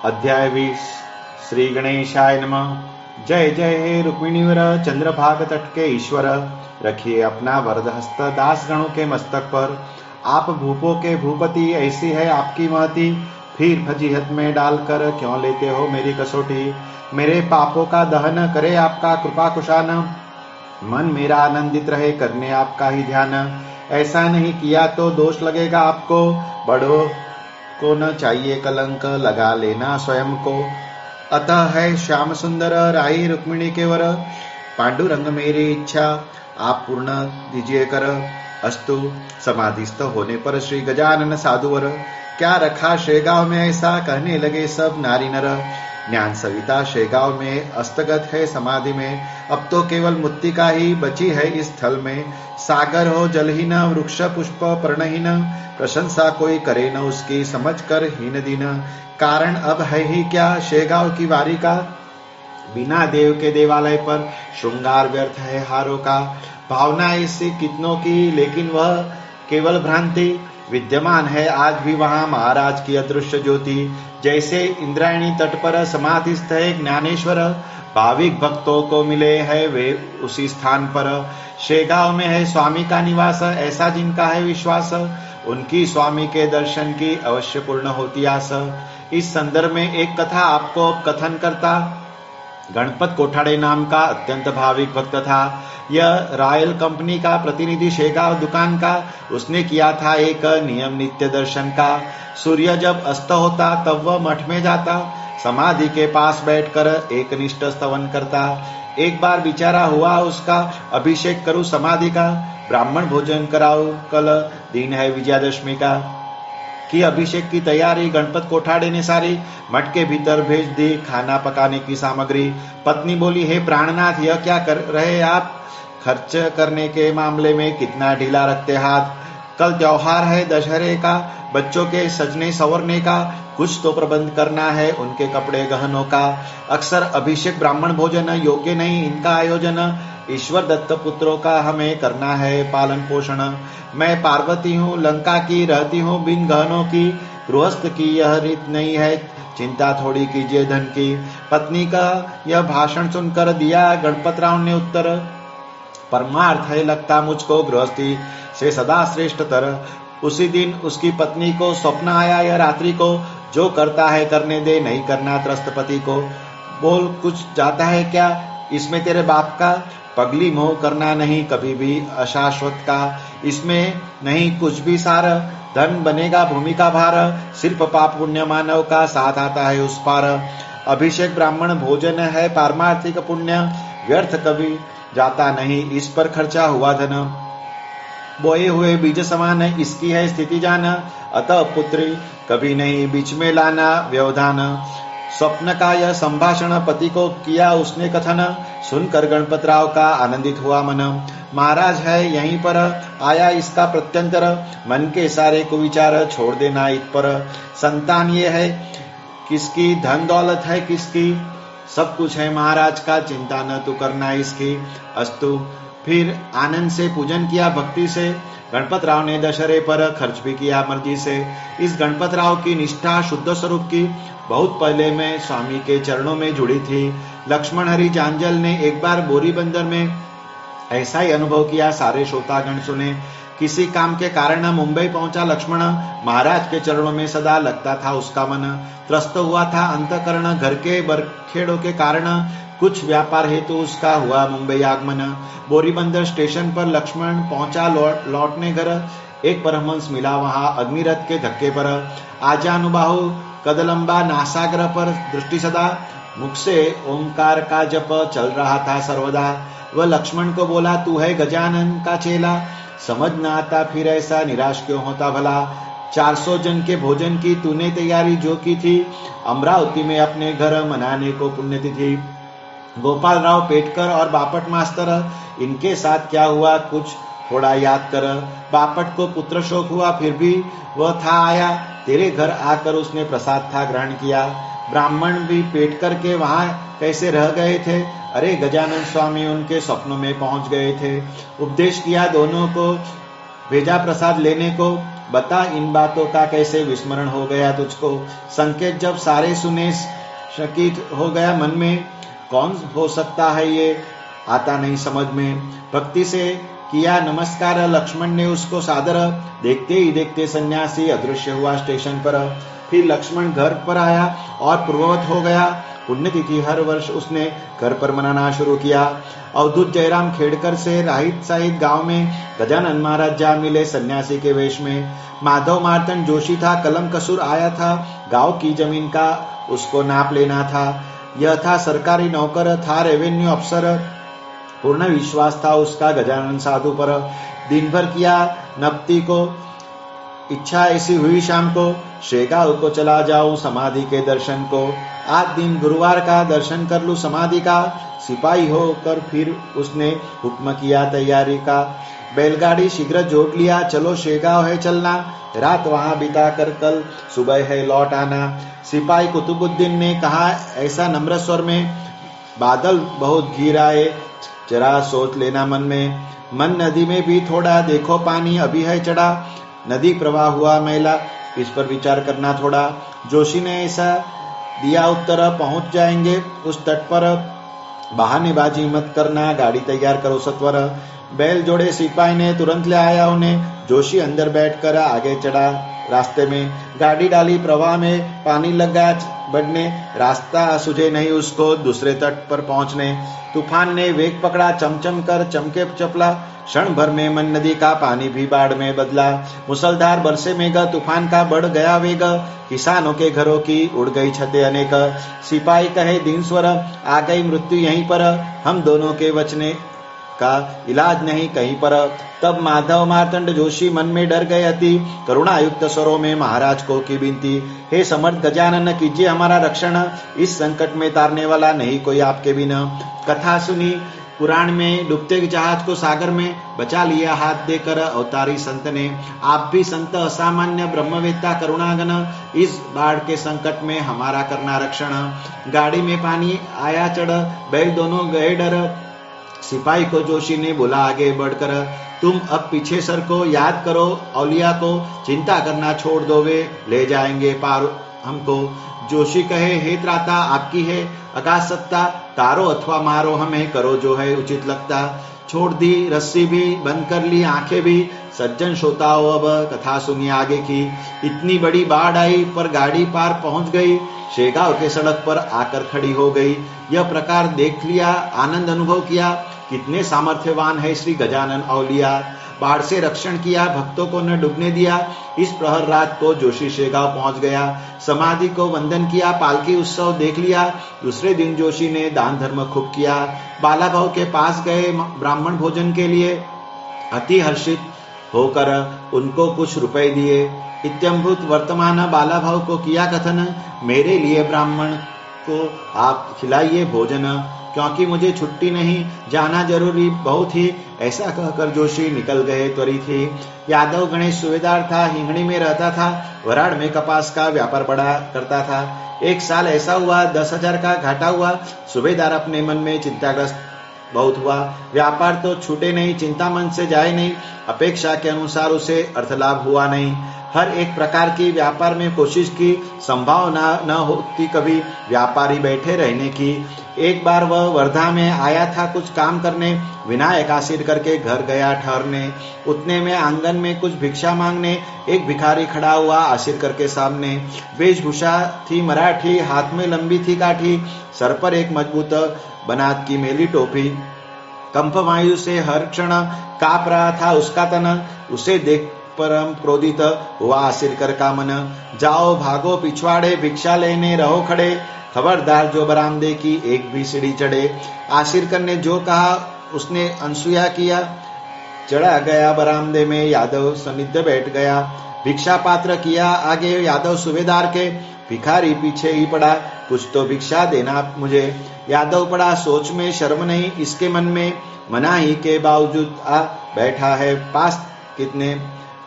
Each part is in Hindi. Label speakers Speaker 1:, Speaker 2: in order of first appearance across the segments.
Speaker 1: अध्याय 20। श्री गणेशाय नमः। जय जय हे रुक्मिणीवर चंद्रभाग तट के ईश्वर, रखिए अपना वरद हस्त दास गणों के मस्तक पर। आप भूपों के भूपति, ऐसी है आपकी महती, फिर फजीहत में डालकर क्यों लेते हो मेरी कसौटी। मेरे पापों का दहन करे आपका कृपा कुशान, मन मेरा आनंदित रहे करने आपका ही ध्यान। ऐसा नहीं किया तो दोष लगेगा आपको, बड़ों को न चाहिए कलंक, लगा लेना स्वयं को। अतः है श्याम सुंदर राई रुक्मिणी के वर, पांडुरंग मेरी इच्छा आप पूर्ण दीजिए कर। अस्तु। समाधिस्थ होने पर श्री गजानन साधुवर, क्या रखा शेगांव में ऐसा, कहने लगे सब नारी नर। ज्ञान सविता शेगांव में अस्तगत है समाधि में, अब तो केवल मुत्तिका ही बची है इस स्थल में। सागर हो जलहीन, वृक्ष पुष्प पर्णहीन, प्रशंसा कोई करे न उसकी, समझ कर हीन दीन। कारण अब है ही क्या शेगांव की वारी का, बिना देव के देवालय पर श्रृंगार व्यर्थ है हारों का। भावना इससे कितनों की, लेकिन वह केवल भ्रांति, विद्यमान है आज भी वहां महाराज की अदृश्य ज्योति। जैसे इंद्रायणी तट पर समाधिस्थ है ज्ञानेश्वर, भाविक भक्तों को मिले हैं वे उसी स्थान पर। शेगांव में है स्वामी का निवास, ऐसा जिनका है विश्वास, उनकी स्वामी के दर्शन की अवश्य पूर्ण होती आस। इस संदर्भ में एक कथा आपको कथन करता। गणपत कोठाड़े नाम का अत्यंत भाविक भक्त था। यह रॉयल कंपनी का प्रतिनिधि शेगांव दुकान का, उसने किया था एक नियम नित्य दर्शन का। सूर्य जब अस्त होता तब वह मठ में जाता, समाधि के पास बैठकर एक निष्ठ स्तवन करता। एक बार विचारा हुआ उसका, अभिषेक करूं समाधि का, ब्राह्मण भोजन कराऊं, कल दिन है विजयादशमी का। की अभिषेक की तैयारी गणपत कोठाड़े ने सारी, मठ के भीतर भेज दी खाना पकाने की सामग्री। पत्नी बोली, हे प्राणनाथ, यह क्या कर रहे आप, खर्च करने के मामले में कितना ढीला रखते हाथ। कल त्योहार है दशहरे का, बच्चों के सजने संवरने का, कुछ तो प्रबंध करना है उनके कपड़े गहनों का। अक्सर अभिषेक ब्राह्मण भोजन योग्य नहीं इनका आयोजन, ईश्वर दत्त पुत्रों का हमें करना है पालन पोषण। मैं पार्वती हूँ लंका की, रहती हूँ बिन गहनों की, गृहस्थ की यह रीत नहीं है, चिंता थोड़ी कीजिए धन की। पत्नी का यह भाषण सुनकर दिया गणपत राव ने उत्तर, परमार्थ है लगता मुझको गृहस्थी से सदा श्रेष्ठ तर। उसी दिन उसकी पत्नी को स्वप्न आया यह रात्रि को, जो करता है करने दे, नहीं करना त्रस्त पति को। बोल कुछ जाता है क्या इसमें तेरे बाप का, पगली मोह करना नहीं कभी भी अशाश्वत का। इसमें नहीं कुछ भी सार, धन बनेगा भूमि का भार, सिर्फ पाप पुण्य मानव का साथ आता है उस पार। अभिषेक ब्राह्मण भोजन है पारमार्थिक पुण्य, व्यर्थ कभी जाता नहीं इस पर खर्चा हुआ धन। बोए हुए बीज समान इसकी है स्थिति जान, अतः पुत्री कभी नहीं बीच में लाना व्यवधान। स्वप्न का यह संभाषण पति को किया उसने कथन, सुनकर गणपत राव का आनंदित हुआ मन। महाराज है यहीं पर आया इसका प्रत्यंतर, मन के सारे कुविचार छोड़ देना इत पर। संतान ये है किसकी, धन दौलत है किसकी, सब कुछ है महाराज का, चिंता न तो करना इसकी। अस्तु। फिर आनंद से पूजन किया भक्ति से, गणपत राव ने दशहरे पर खर्च भी किया मर्जी से। इस गणपत राव की निष्ठा शुद्ध स्वरूप की बहुत पहले में स्वामी के चरणों में जुड़ी थी। लक्ष्मण हरि जांजल ने एक बार बोरी बंदर में ऐसा ही अनुभव किया, सारे श्रोतागण सुने। किसी काम के कारण मुंबई पहुंचा लक्ष्मण, महाराज के चरणों में सदा लगता था उसका मन। त्रस्त हुआ था अंतःकरण, घर के बरखेड़ों के कारण कुछ व्यापार हेतु उसका हुआ मुंबई आगमन। बोरीबंदर स्टेशन पर लक्ष्मण पहुंचा लौटने घर, एक परमहंस मिला वहां अग्निरथ के धक्के पर। आजानुबाहु कदलंबा, नासाग्र पर दृष्टि सदा, मुख से ओंकार का जप चल रहा था सर्वदा। वह लक्ष्मण को बोला, तू है गजानन का चेला, समझ न आता फिर ऐसा निराश क्यों होता भला। 400 जन के भोजन की तूने तैयारी जो की थी, अमरावती में अपने घर मनाने को पुण्यतिथि। गोपाल राव पेटकर और बापट मास्टर, इनके साथ क्या हुआ कुछ थोड़ा याद कर। बापट को पुत्र शोक हुआ, फिर भी वह था आया, तेरे घर आकर उसने प्रसाद था ग्रहण किया। ब्राह्मण भी पेटकर के वहां कैसे रह गए थे, अरे गजानन स्वामी उनके स्वप्नों में पहुंच गए थे। उपदेश किया दोनों को, भेजा प्रसाद लेने को, बता इन बातों का कैसे विस्मरण हो गया तुझको। संकेत जब सारे सुने शकीत हो गया मन में, कौन हो सकता है ये आता नहीं समझ में। भक्ति से किया नमस्कार लक्ष्मण ने उसको सादर, देखते ही देखते सन्यासी अदृश्य हुआ स्टेशन पर। फिर लक्ष्मण घर पर आया और पूर्ववत हो गया। पुण्यतिथि हर वर्ष उसने घर पर मनाना शुरू किया। अवधूत जयराम खेड़कर से राहित साहित गांव में गजानन महाराज जा मिले सन्यासी के वेश में। माधव मार्तंड जोशी था, कलम कसूर आया था, गांव की जमीन का उसको नाप लेना था। यह था सरकारी नौकर, था रेवेन्यू अफसर, पूर्ण विश्वास था उसका गजानन साधु पर। दिन भर किया नपति को, इच्छा ऐसी हुई शाम को, शेगांव को चला जाऊं समाधि के दर्शन को। आज दिन गुरुवार का, दर्शन कर लूं समाधि का। सिपाही होकर फिर उसने हुक्म किया तैयारी का। बैलगाड़ी शीघ्र जोड़ लिया, चलो शेगांव है चलना, रात वहां बिता कर कल सुबह है लौट आना। सिपाही कुतुबुद्दीन ने कहा ऐसा नम्र स्वर में, बादल बहुत घिर आए, जरा सोच लेना मन में। मन नदी में भी थोड़ा, देखो पानी अभी है चढ़ा, नदी प्रवाह हुआ मैला, इस पर विचार करना थोड़ा। जोशी ने ऐसा दिया उत्तर, पहुंच जाएंगे उस तट पर, बहानेबाजी मत करना, गाड़ी तैयार करो सत्वर। बैल जोड़े सिपाही ने तुरंत ले आया उन्हें। जोशी अंदर बैठकर आगे चढ़ा। रास्ते में गाड़ी डाली, प्रवाह में पानी लग गया बढ़ने, रास्ता सूझे नहीं उसको दूसरे तट पर पहुंचने। तूफान ने वेग पकड़ा, चमचम कर चमके चपला, क्षण भर में मन नदी का पानी भी बाढ़ में बदला। मुसलधार बरसे मेघ, तूफान का बढ़ गया वेग, किसानों के घरों की उड़ गई छतें अनेक। सिपाही कहे दिन स्वर, आ गई मृत्यु यहीं पर, हम दोनों के बचने का इलाज नहीं कहीं पर। तब माधव मार्तंड जोशी मन में डर गए अति, करुणायुक्त स्वरों में महाराज को की विनती, हे समर्थ गजानन कीजिए हमारा रक्षण, इस संकट में तारने वाला नहीं कोई आपके बिना। कथा सुनी पुराण में, डूबते जहाज को सागर में बचा लिया हाथ देकर अवतारी संत ने। आप भी संत असामान्य ब्रह्मवेत्ता करुणागन, इस बाढ़ के संकट में हमारा करना रक्षण। गाड़ी में पानी आया चढ़, बैल दोनों गए डर, सिपाही को जोशी ने बोला आगे बढ़कर, तुम अब पीछे सर को, याद करो औलिया को, चिंता करना छोड़ दो वे ले जाएंगे पार हमको। जोशी कहे हे त्राता आपकी है आकाश सत्ता, तारो अथवा मारो हमें, करो जो है उचित लगता। छोड़ दी रस्सी भी, बंद कर ली आंखें भी, सज्जन श्रोताओं अब कथा सुनिए आगे की। इतनी बड़ी बाढ़ आई पर गाड़ी पार पहुंच गई, शेगांव के सड़क पर आकर खड़ी हो गई। यह प्रकार देख लिया, आनंद अनुभव किया, कितने सामर्थ्यवान है श्री गजानन औलिया। बाढ़ से रक्षण किया, भक्तों को न डूबने दिया। इस प्रहर रात को जोशी शेगांव पहुंच गया, समाधि को वंदन किया, पालकी उत्सव देख लिया। दूसरे दिन जोशी ने दान धर्म खूब किया। बालाभाव के पास गए ब्राह्मण भोजन के लिए, अति हर्षित होकर उनको कुछ रुपए दिए। इत्यंभूत वर्तमान बालाभाव को किया कथन, मेरे लिए ब्राह्मण को आप खिलाइए भोजन, क्योंकि मुझे छुट्टी नहीं, जाना जरूरी बहुत ही। ऐसा कहकर जोशी निकल गए त्वरित ही। यादव गणेश सूबेदार था, हिंगणी में रहता था, वराड़ में कपास का व्यापार बड़ा करता था। एक साल ऐसा हुआ 10,000 का घाटा हुआ। सूबेदार अपने मन में चिंताग्रस्त बहुत हुआ। व्यापार तो छूटे नहीं, चिंता मन से जाए नहीं, अपेक्षा के अनुसार उसे अर्थलाभ हुआ नहीं। हर एक प्रकार की व्यापार में कोशिश की, संभावना न होती कभी व्यापारी बैठे रहने की। एक बार वह वर्धा में आया था कुछ काम करने, विनायक आशीर करके घर गया ठहरने। उतने में आंगन में कुछ भिक्षा मांगने एक भिखारी खड़ा हुआ आशीर करके सामने। वेशभूषा थी मराठी, हाथ में लंबी थी काठी, सर पर एक मजबूत बनात की मेली टोपी। कंप वायु से हर क्षण कांप रहा था उसका तन, उसे देख परम क्रोधित हुआ आशीरकर का मन। जाओ भागो पिछवाड़े, भिक्षा लेने रहो खड़े, खबरदार जो बरामदे की एक भी सीढ़ी चढ़े। आशीरकर ने जो कहा उसने अनसुया किया, चढ़ा गया बरामदे में, यादव सन्निध बैठ गया। भिक्षा पात्र किया आगे यादव सूबेदार के, भिखारी पीछे ही पड़ा, कुछ तो भिक्षा देना मुझे। यादव पड़ा सोच में, शर्म नहीं इसके मन में, मनाही के बावजूद आ बैठा है पास कितने।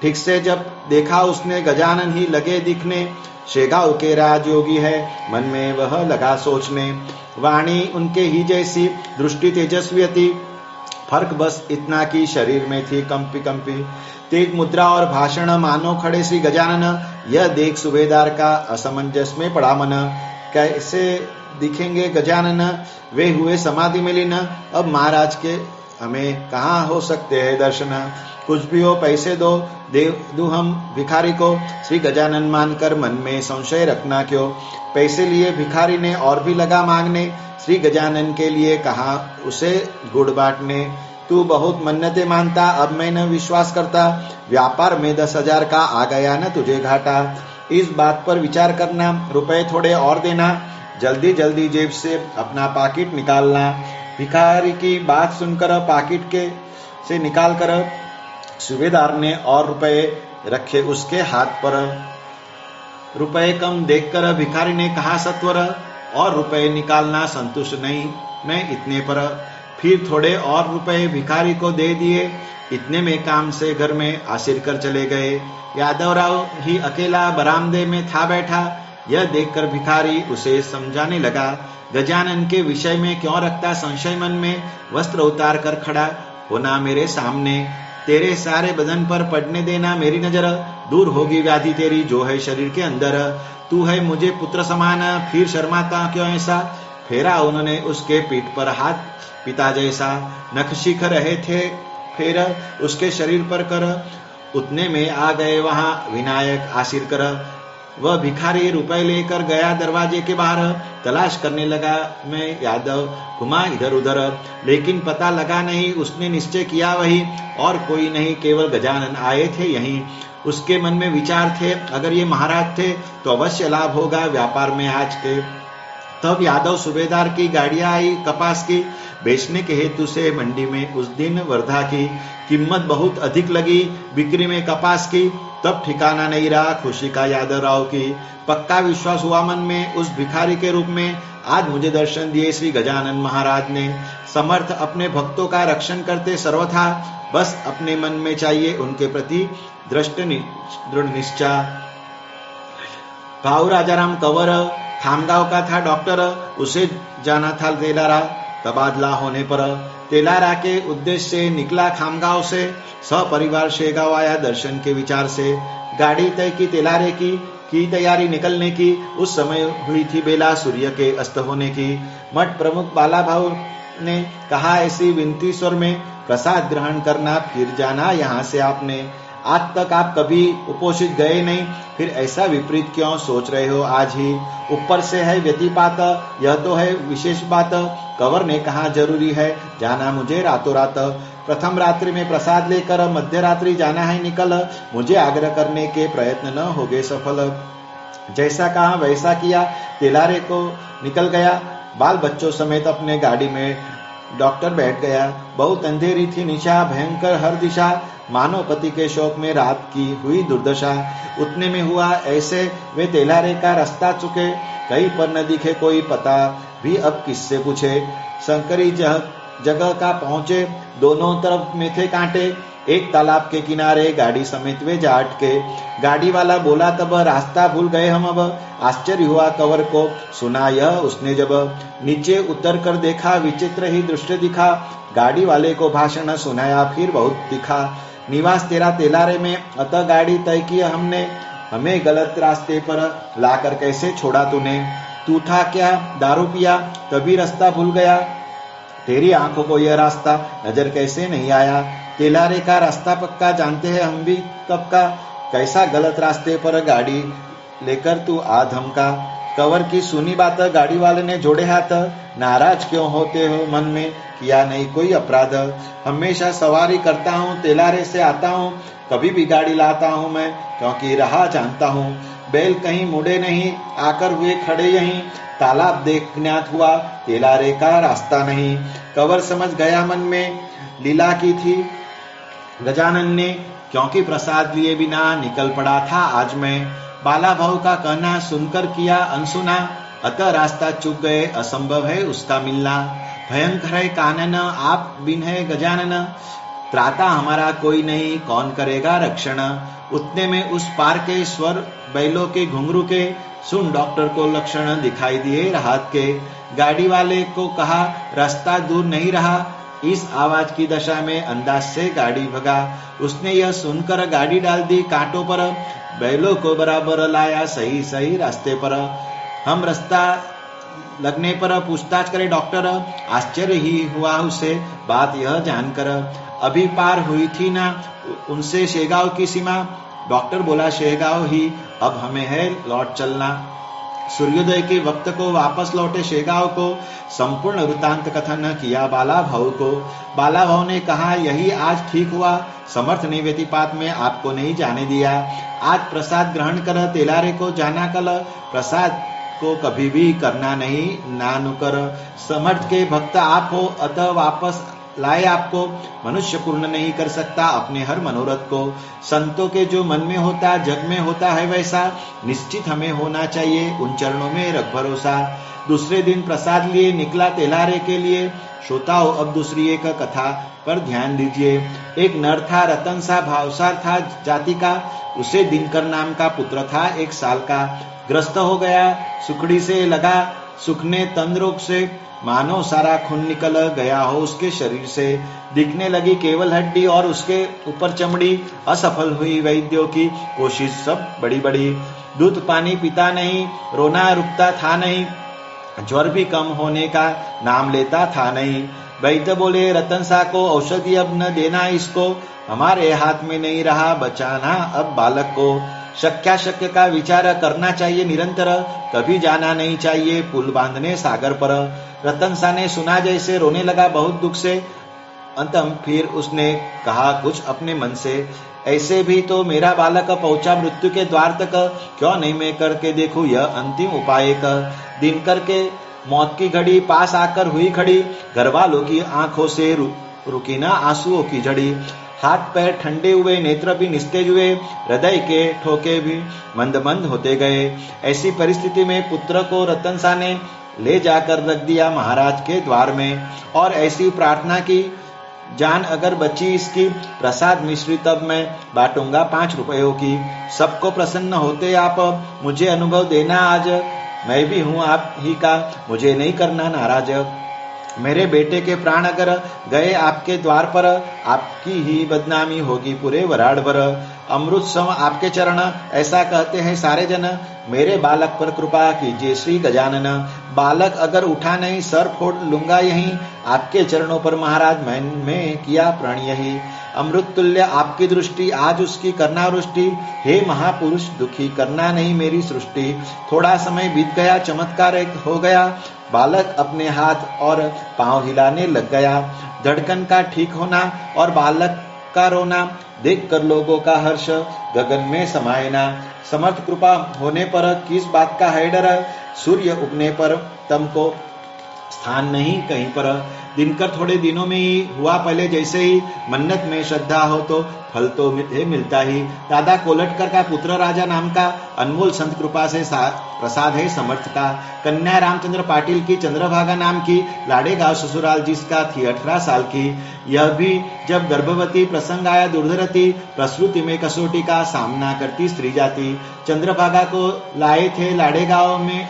Speaker 1: ठीक से जब देखा उसने गजानन ही लगे दिखने, शेगांव के राजयोगी है मन में वह लगा सोचने। वाणी उनके ही जैसी, दृष्टि तेजस्वी अति, फर्क बस इतना कि शरीर में थी कंपी तेज मुद्रा और भाषण मानो खड़े श्री गजानन। यह देख सूबेदार का असमंजस में पड़ा मन। कैसे दिखेंगे गजानन, वे हुए समाधि में लीन। अब महाराज के हमें कहाँ हो सकते हैं दर्शन। कुछ भी हो पैसे दो, दे दूं हम भिखारी को। श्री गजानन मानकर मन में संशय रखना क्यों। पैसे लिए भिखारी ने और भी लगा मांगने। श्री गजानन के लिए कहा उसे गुड़ बांटने। तू बहुत मन्नतें मानता, अब मैं न विश्वास करता। व्यापार में 10,000 का आ गया न तुझे घाटा। इस बात पर विचार करना, रुपए थोड़े और देना। जल्दी जल्दी जेब से अपना पाकिट निकालना। भिखारी की बात सुनकर पाकिट के से निकाल कर सूबेदार ने और रुपए रखे उसके हाथ पर। रुपए कम देखकर भिखारी ने कहा सत्वर, और रुपए निकालना संतुष्ट नहीं मैं इतने पर। फिर थोड़े और रुपए भिखारी को दे दिए। इतने में काम से घर में आसिर कर चले गए। यादवराव ही अकेला बरामदे में था बैठा। यह देखकर भिखारी उसे समझाने लगा, गजानन के विषय में क्यों रखता संशय मन में। वस्त्र उतार कर खड़ा होना मेरे सामने। तेरे सारे बदन पर पड़ने देना मेरी नजर। दूर होगी व्याधि तेरी जो है शरीर के अंदर। तू है मुझे पुत्र समान, फिर शर्माता क्यों ऐसा। फेरा उन्होंने उसके पीठ पर हाथ, पिता जैसा। नख शिख रहे थे फिर उसके शरीर पर कर। उतने में आ गए वहां विनायक आसिर कर। वह भिखारी रुपए लेकर गया दरवाजे के बाहर। तलाश करने लगा मैं यादव, घुमा इधर उधर, लेकिन पता लगा नहीं। उसने निश्चय किया वही, और कोई नहीं, केवल गजानन आए थे यहीं। उसके मन में विचार थे, अगर ये महाराज थे तो अवश्य लाभ होगा व्यापार में आज के। तब यादव सूबेदार की गाड़ियां आई कपास की, बेचने के हेतु से मंडी में उस दिन वर्धा की। कीमत बहुत अधिक लगी बिक्री में कपास की। तब ठिकाना नहीं रहा खुशी का यादवराव की। पक्का विश्वास हुआ मन में उस भिखारी के रूप में। आज मुझे दर्शन दिए श्री गजानन महाराज ने। समर्थ अपने भक्तों का रक्षण करते सर्वथा। बस अपने मन में चाहिए उनके प्रति दृढ़ निश्चय। भाऊ राजाराम कंवर खामगांव का था डॉक्टर। उसे जाना था तेलारा। तबादला होने पर तेलारा के उद्देश्य से निकला खामगांव से। सपरिवार शेगांव आया दर्शन के विचार से। गाड़ी तय की तेलारे की तैयारी निकलने की। उस समय हुई थी बेला सूर्य के अस्त होने की। मठ प्रमुख बाला भाऊ ने कहा ऐसी विनती स्वर में, प्रसाद ग्रहण करना फिर जाना यहाँ से आपने। आज तक आप कभी उपोषित गए नहीं, फिर ऐसा विपरीत क्यों सोच रहे हो आज ही। ऊपर से है व्यतिपात, यह तो है विशेष बात। कंवर ने कहा जरूरी है जाना मुझे रातों रात। प्रथम रात्रि में प्रसाद लेकर मध्य रात्रि जाना है निकल। मुझे आग्रह करने के प्रयत्न न होगे सफल। जैसा कहा वैसा किया। तेलारे को निकल गया। बाल बच्चों समेत अपने गाड़ी में डॉक्टर बैठ गया। बहुत अंधेरी थी निशा, भयंकर हर दिशा। मानव पति के शोक में रात की हुई दुर्दशा। उतने में हुआ ऐसे वे तेलारे का रास्ता चुके। कहीं पर न दिखे कोई पता भी अब किससे पूछे। संकरी जगह का पहुंचे। दोनों तरफ में थे कांटे। एक तालाब के किनारे गाड़ी समेत वे जा अटके। गाड़ी वाला बोला तब रास्ता भूल गए हम अब। आश्चर्य हुआ कंवर को सुना यह उसने जब। नीचे उतर कर देखा विचित्र ही दृश्य दिखा। गाड़ी वाले को भाषण सुनाया फिर बहुत दिखा। निवास तेरा तेलारे में, अतः गाड़ी तय की हमने। हमें गलत रास्ते पर लाकर कैसे छोड़ा तूने। तू था क्या दारू पिया, तभी रास्ता भूल गया। तेरी आंखों को यह रास्ता नजर कैसे नहीं आया। तेलारे का रास्ता पक्का जानते हैं हम भी कब का। कैसा गलत रास्ते पर गाड़ी लेकर तू आ धमका। कंवर की सुनी बात गाड़ी वाले ने जोड़े हाथ। नाराज क्यों होते हो मन में, किया नहीं कोई अपराध। हमेशा सवारी करता हूँ, तेलारे से आता हूँ। कभी भी गाड़ी लाता हूँ मैं, क्योंकि राह जानता हूँ। बैल कहीं मुड़े नहीं, आकर हुए खड़े यहीं। तालाब देख ज्ञात हुआ, तेलारे का रास्ता नहीं। कंवर समझ गया मन में लीला की थी गजानन ने, क्योंकि प्रसाद लिए बिना निकल पड़ा था आज मैं। बाला भाऊ का कहना सुनकर किया अनसुना। अतः रास्ता चूक गए, असंभव है उसका मिलना। भयंकर है कानन, आप बिन है गजानन। त्राता हमारा कोई नहीं, कौन करेगा रक्षण। उतने में उस पार के स्वर बैलों के घुंघरू के। सुन डॉक्टर को लक्षण दिखाई दिए राहत के। गाड़ी वाले को कहा रास्ता दूर नहीं रहा, इस आवाज की दशा में अंदाज से गाड़ी भगा। उसने यह सुनकर गाड़ी डाल दी कांटों पर, बैलों को बराबर लाया सही सही रास्ते पर। हम रास्ता लगने पर पूछताछ करे डॉक्टर, आश्चर्य ही हुआ उसे बात यह जानकर। अभी पार हुई थी ना उनसे शेगांव की सीमा। डॉक्टर बोला शेगांव ही, अब हमें है लौट चलना। सूर्योदय के वक्त को वापस लौटे शेगांव को। संपूर्ण वृतांत कथन किया बाला भाऊ को। बाला भाऊ ने कहा, यही आज ठीक हुआ। समर्थ ने व्यतिपात में आपको नहीं जाने दिया। आज प्रसाद ग्रहण कर तेलारे को जाना कल। प्रसाद को कभी भी करना नहीं नानुकर। समर्थ के भक्त आप हो, अतः वापस लाए आपको। मनुष्य पूर्ण नहीं कर सकता अपने हर मनोरथ को। संतों के जो मन में होता जग में होता है वैसा। निश्चित हमें होना चाहिए उन चरणों में रख भरोसा। दूसरे दिन प्रसाद लिए निकला तेलारे के लिए। श्रोताओं, अब दूसरी एक कथा पर ध्यान दीजिए। एक नर था, रतन सा भावसार था जाति का। उसे दिनकर नाम का पुत्र था, 1 साल का। ग्रस्त हो गया, सुखड़ी से लगा सूखने तन रोग से। मानो सारा खून निकल गया हो उसके शरीर से। दिखने लगी केवल हड्डी और उसके ऊपर चमड़ी। असफल हुई वैद्यों की कोशिश सब बड़ी बड़ी। दूध पानी पीता नहीं, रोना रुकता था नहीं। ज्वर भी कम होने का नाम लेता था नहीं। वैद्य बोले, रतन सा को औषधि अब न देना इसको। हमारे हाथ में नहीं रहा बचाना अब बालक को। शक्याशक्य का विचार करना चाहिए निरंतर। कभी जाना नहीं चाहिए पुल बांधने सागर पर। रतन सा ने सुना जैसे रोने लगा बहुत दुख से। अंतम फिर उसने कहा कुछ अपने मन से, ऐसे भी तो मेरा बालक पहुंचा मृत्यु के द्वार तक। क्यों नहीं मैं करके देखूं यह अंतिम उपाय का। दिनकर के मौत की घड़ी पास आकर हुई खड़ी। घर वालों की आंखों से रुकी ना आंसुओं की झड़ी। हाथ पैर ठंडे हुए, नेत्र भी निस्तेज हुए। हृदय के ठोके भी मंद मंद होते गए। ऐसी परिस्थिति में पुत्र को रतन सा ने ले जाकर रख दिया महाराज के द्वार में। और ऐसी प्रार्थना की, जान अगर बची इसकी, प्रसाद मिश्री तब मैं बांटूंगा 5 रुपयों की। सबको प्रसन्न होते आप, मुझे अनुभव देना आज। मैं भी हूँ आप ही का, मुझे नहीं करना नाराज। मेरे बेटे के प्राण अगर गए आपके द्वार पर, आपकी ही बदनामी होगी पूरे वराड़ भर। अमृत सम आपके चरण, ऐसा कहते हैं सारे जन। मेरे बालक पर कृपा कीजिए श्री गजानन। बालक अगर उठा नहीं, सर फोड़ लूंगा यहीं। आपके चरणों पर महाराज मैंने किया प्रण यही। अमृत तुल्य आपकी दृष्टि, आज उसकी करना वृष्टि। हे महापुरुष, दुखी करना नहीं मेरी सृष्टि। थोड़ा समय बीत गया, चमत्कार एक हो गया। बालक अपने हाथ और पांव हिलाने लग गया। धड़कन का ठीक होना और बालक का रोना देख कर लोगों का हर्ष गगन में समाये ना। समर्थ कृपा होने पर किस बात का है डर। सूर्य उगने पर तुमको स्थान नहीं कहीं पर। दिनकर थोड़े दिनों में ही हुआ पहले जैसे ही। मन्नत में श्रद्धा हो तो फल तो मिलता ही। दादा कोलटकर का पुत्र राजा नाम का, अनमोल संत कृपा से प्रसाद है समर्थ का। कन्या रामचंद्र पाटिल की चंद्रभागा नाम की, लाड़ेगांव ससुराल जिसका थी 18 साल की। यह भी जब गर्भवती प्रसंग आया दुर्धरती, प्रसूति में कसौटी का सामना करती स्त्री जाति। चंद्रभागा को लाए थे लाड़ेगांव में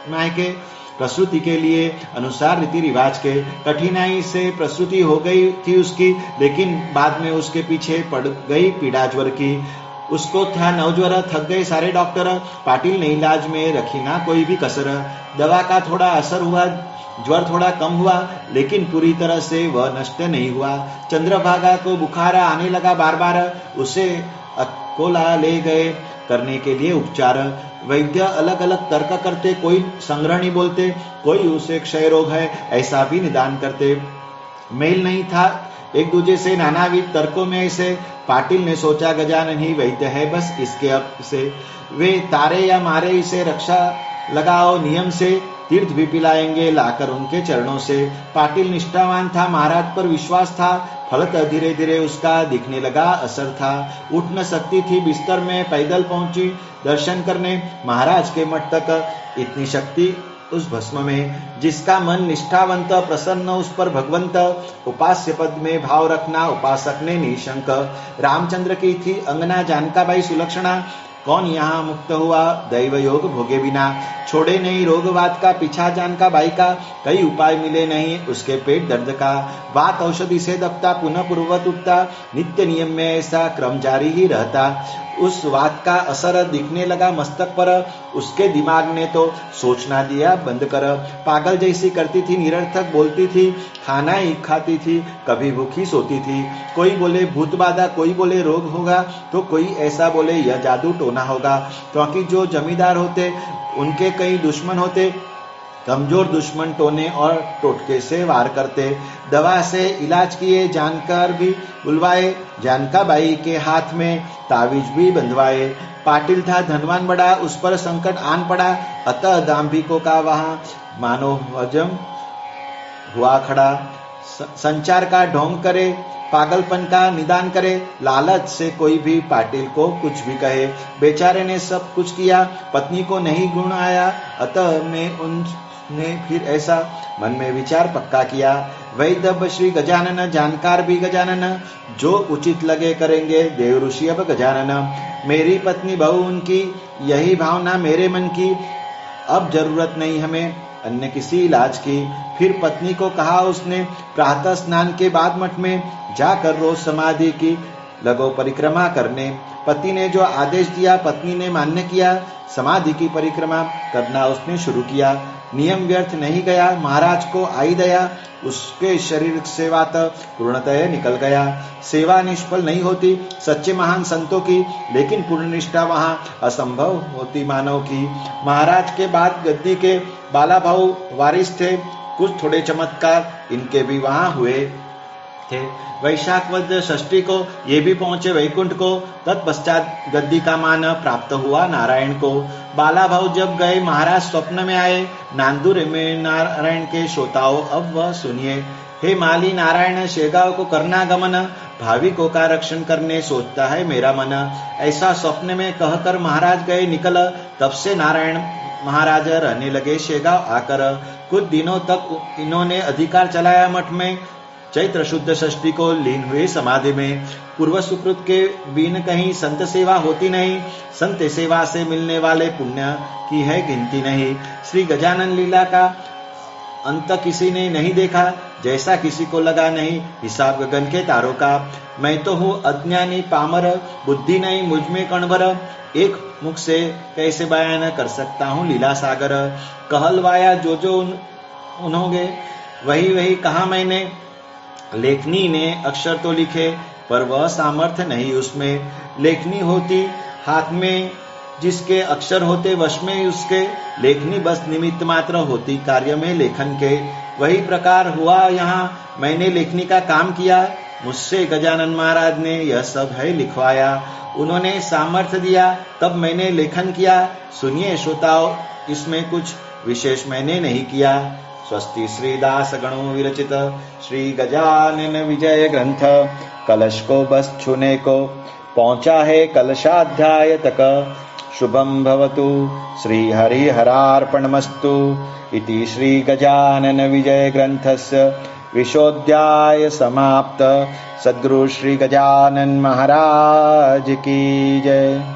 Speaker 1: मायके, प्रसूति के लिए अनुसार रीति रिवाज के। कठिनाई से प्रसूति हो गई थी उसकी, लेकिन बाद में उसके पीछे पड़ गई पीड़ा ज्वर की। उसको था नवज्वर, थक गए सारे डॉक्टर। पाटिल ने इलाज में रखी ना कोई भी कसर। दवा का थोड़ा असर हुआ, ज्वर थोड़ा कम हुआ, लेकिन पूरी तरह से वह नष्ट नहीं हुआ। चंद्रभागा को बुखार आने लगा बार बार। उसे अकोला ले गए करने के लिए उपचार। वैद्य अलग अलग तर्क करते, कोई संग्रहणी बोलते, कोई उसे क्षय रोग है ऐसा भी निदान करते। मेल नहीं था एक दूसरे से नानाविध तर्कों में ऐसे। पाटिल ने सोचा गजानन ही वैद्य है बस इसके अब से। वे तारे या मारे इसे रक्षा लगाओ नियम से। तीर्थ भी पिलाएंगे लाकर उनके चरणों से। पाटिल निष्ठावान था, महाराज पर विश्वास था। फलतः धीरे धीरे उसका दिखने लगा असर था। उठ न सकती थी बिस्तर में, पैदल पहुंची दर्शन करने महाराज के मठ तक। इतनी शक्ति उस भस्म में, जिसका मन निष्ठावंत, प्रसन्न उस पर भगवंत। उपास्य पद में भाव रखना उपासक ने निशंक। रामचंद्र की थी अंगना जानकाबाई सुलक्षणा। कौन यहाँ मुक्त हुआ दैव योग भोगे बिना। छोड़े नहीं रोग वात का पीछा जान का बाई का, कई उपाय मिले नहीं उसके पेट दर्द का। वात औषधि से दबता पुनः पूर्वत उठता, नित्य नियम में ऐसा क्रम जारी ही रहता। उस वात का असर दिखने लगा मस्तक पर, उसके दिमाग ने तो सोचना दिया बंद कर। पागल जैसी करती थी निरर्थक बोलती थी, खाना ही खाती थी कभी भूखी सोती थी। कोई बोले भूत बाधा, कोई बोले रोग होगा, तो कोई ऐसा बोले यह जादू टोना होगा। क्योंकि जो जमींदार होते उनके कई दुश्मन होते, कमजोर दुश्मन टोने और टोटके से वार करते। दवा से इलाज किए जानकर भी बुलवाए, जानका बाई के हाथ में तावीज भी बंधवाए। पाटिल था धनवान बड़ा, उस पर संकट आन पड़ा, अतः दाम्भिकों का वहां मानो हजम हुआ खड़ा। संचार का ढोंग करे, पागलपन का निदान करे, लालच से कोई भी पाटिल को कुछ भी कहे। बेचारे ने सब कुछ किया, पत्नी को नहीं गुण आया, अतः में उनने फिर ऐसा मन में विचार पक्का किया। वैद्य श्री गजानन, जानकार भी गजानन, जो उचित लगे करेंगे देव ऋषि अब गजानन। मेरी पत्नी बहू उनकी, यही भावना मेरे मन की, अब जरूरत नहीं हमें अन्य किसी इलाज की। फिर पत्नी को कहा उसने, प्रातः स्नान के बाद मठ में जाकर रोज समाधि की लगो परिक्रमा करने। पति ने जो आदेश दिया पत्नी ने मान्य किया, समाधि की परिक्रमा करना उसने शुरू किया। नियम व्यर्थ नहीं गया, महाराज को आई दया, उसके शरीर से वात पूर्णतः निकल गया। सेवा निष्फल नहीं होती सच्चे महान संतों की, लेकिन पूर्ण निष्ठा वहां असंभव होती मानव की। महाराज के बाद गद्दी के बाला भाऊ वारिस थे, कुछ थोड़े चमत्कार इनके भी वहां हुए थे। वैशाख वध षष्ठी को ये भी पहुंचे वैकुंठ को, तत्पश्चात गद्दी का मान प्राप्त हुआ नारायण को। बाला भाऊ जब गए महाराज स्वप्न में आए, नांदुर में नारायण के श्रोताओं अब वह सुनिए। हे माली नारायण, शेगांव को करना गमन, भाविकों का रक्षण करने सोचता है मेरा मन। ऐसा स्वप्न में कहकर महाराज गए निकल, तब से नारायण महाराज रहने लगे शेगांव आकर। कुछ दिनों तक इन्होंने अधिकार चलाया मठ में। चैत्र शुद्ध षष्ठी को लीन हुए समाधि में। पूर्व सुकृत के बिन कहीं संत सेवा होती नहीं, संत सेवा से मिलने वाले पुण्य की है गिनती नहीं। श्री गजानन लीला का अंत किसी ने नहीं देखा, जैसा किसी को लगा नहीं हिसाब गगन के तारों का। मैं तो हूँ अज्ञानी पामर, बुद्धि नहीं मुझ में कणभर, एक मुख से कैसे बयान कर सकता हूँ लीला सागर। कहलवाया जो जो उन्होंने वही वही कहा मैंने, लेखनी ने अक्षर तो लिखे पर वह सामर्थ्य नहीं उसमें। लेखनी होती हाथ में जिसके, अक्षर होते वश में उसके, लेखनी बस निमित्त मात्र होती कार्य में लेखन के। वही प्रकार हुआ यहाँ, मैंने लेखनी का काम किया, मुझसे गजानन महाराज ने यह सब है लिखवाया। उन्होंने सामर्थ्य दिया तब मैंने लेखन किया, सुनिए श्रोताओ इसमें कुछ विशेष मैंने नहीं किया। स्वस्ति श्री दास गणों विरचित श्री गजानन विजय ग्रंथ, कलश को बस छूने को पहुंचा है कलशाध्याय तक। शुभम भवतु श्री हरिहरार्पणमस्तु इति श्री गजानन विजय ग्रंथस्य विशोध्याय समाप्त। सद्गुरु श्री गजानन महाराज की जय।